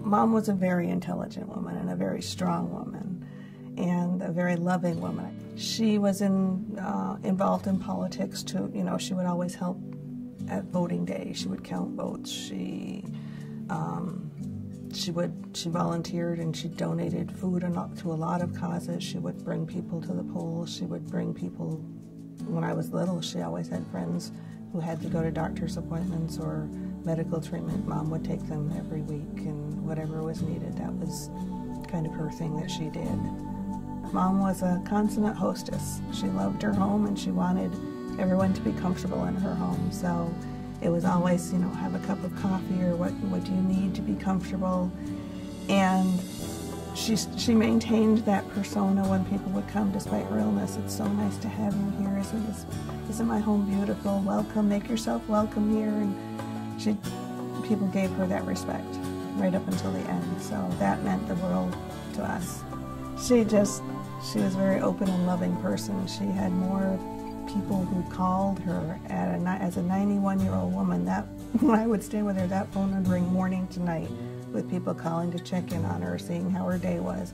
Mom was a very intelligent woman and a very strong woman and a very loving woman. She was involved in politics too. You know, she would always help at voting day. She would count votes. She volunteered and she donated food to a lot of causes. She would bring people to the polls. She would bring people. When I was little, she always had friends who had to go to doctor's appointments or medical treatment. Mom would take them every week, and whatever was needed, that was kind of her thing that she did. Mom was a consummate hostess. She loved her home and she wanted everyone to be comfortable in her home. So it was always, you know, have a cup of coffee, or what do you need to be comfortable? And she maintained that persona when people would come despite her illness. It's so nice to have you here. Isn't my home beautiful? Welcome, make yourself welcome here. And people gave her that respect right up until the end. So that meant the world to us. She was a very open and loving person. She had more people who called her as a 91-year-old woman. That when I would stay with her, that phone would ring morning to night with people calling to check in on her, seeing how her day was.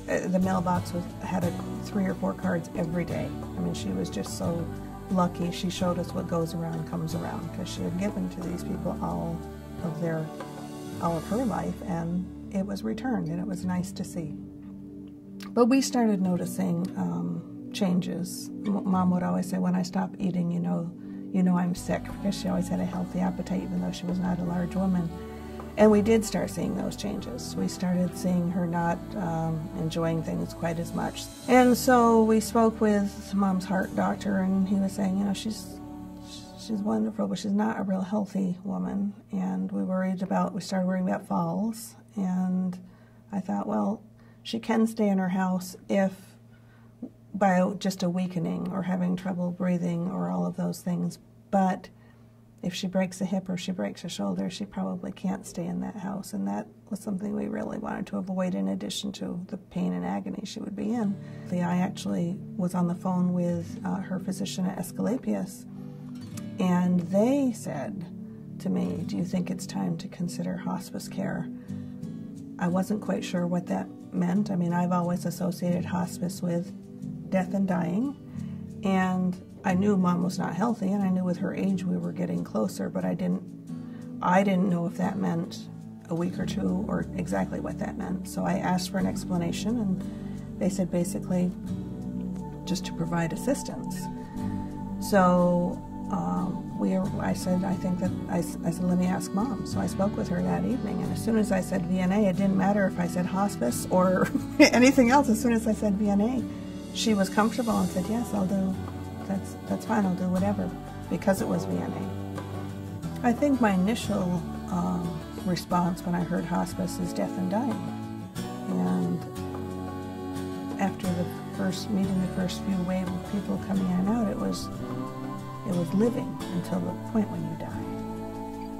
The mailbox had 3 or 4 cards every day. I mean, she was just so lucky. She showed us what goes around comes around, because she had given to these people all of her life, and it was returned, and it was nice to see. But we started noticing changes. Mom would always say, when I stop eating, you know I'm sick, because she always had a healthy appetite, even though she was not a large woman. And we did start seeing those changes. We started seeing her not enjoying things quite as much. And so we spoke with Mom's heart doctor, and he was saying, you know, she's wonderful, but she's not a real healthy woman. And we started worrying about falls. And I thought, well, she can stay in her house if by just a weakening or having trouble breathing or all of those things. But if she breaks a hip or she breaks a shoulder, she probably can't stay in that house. And that was something we really wanted to avoid, in addition to the pain and agony she would be in. I actually was on the phone with her physician at Asclepius, and they said to me, do you think it's time to consider hospice care? I wasn't quite sure what that meant. I mean, I've always associated hospice with death and dying, and I knew Mom was not healthy, and I knew with her age we were getting closer, but I didn't know if that meant a week or two or exactly what that meant. So I asked for an explanation, and they said basically just to provide assistance. So I said, let me ask Mom. So I spoke with her that evening, and as soon as I said VNA, it didn't matter if I said hospice or anything else. As soon as I said VNA, she was comfortable and said, yes, I'll do. That's fine, I'll do whatever, because it was VNA. I think my initial response when I heard hospice is death and dying. And after meeting the first few wave of people coming in and out, it was living until the point when you die.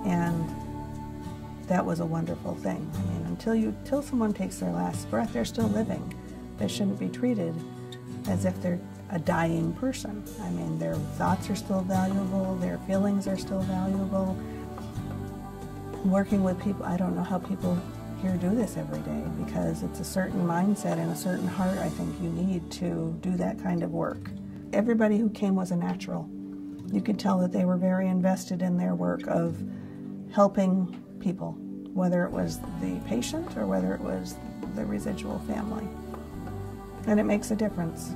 And that was a wonderful thing. I mean, until someone takes their last breath, they're still living. They shouldn't be treated as if they're a dying person. I mean, their thoughts are still valuable, their feelings are still valuable. Working with people, I don't know how people here do this every day, because it's a certain mindset and a certain heart I think you need to do that kind of work. Everybody who came was a natural. You could tell that they were very invested in their work of helping people, whether it was the patient or whether it was the residual family. And it makes a difference.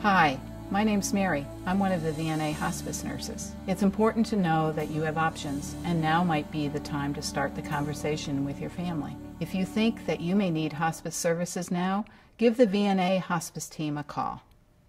Hi, my name's Mary. I'm one of the VNA hospice nurses. It's important to know that you have options, and now might be the time to start the conversation with your family. If you think that you may need hospice services now, give the VNA hospice team a call.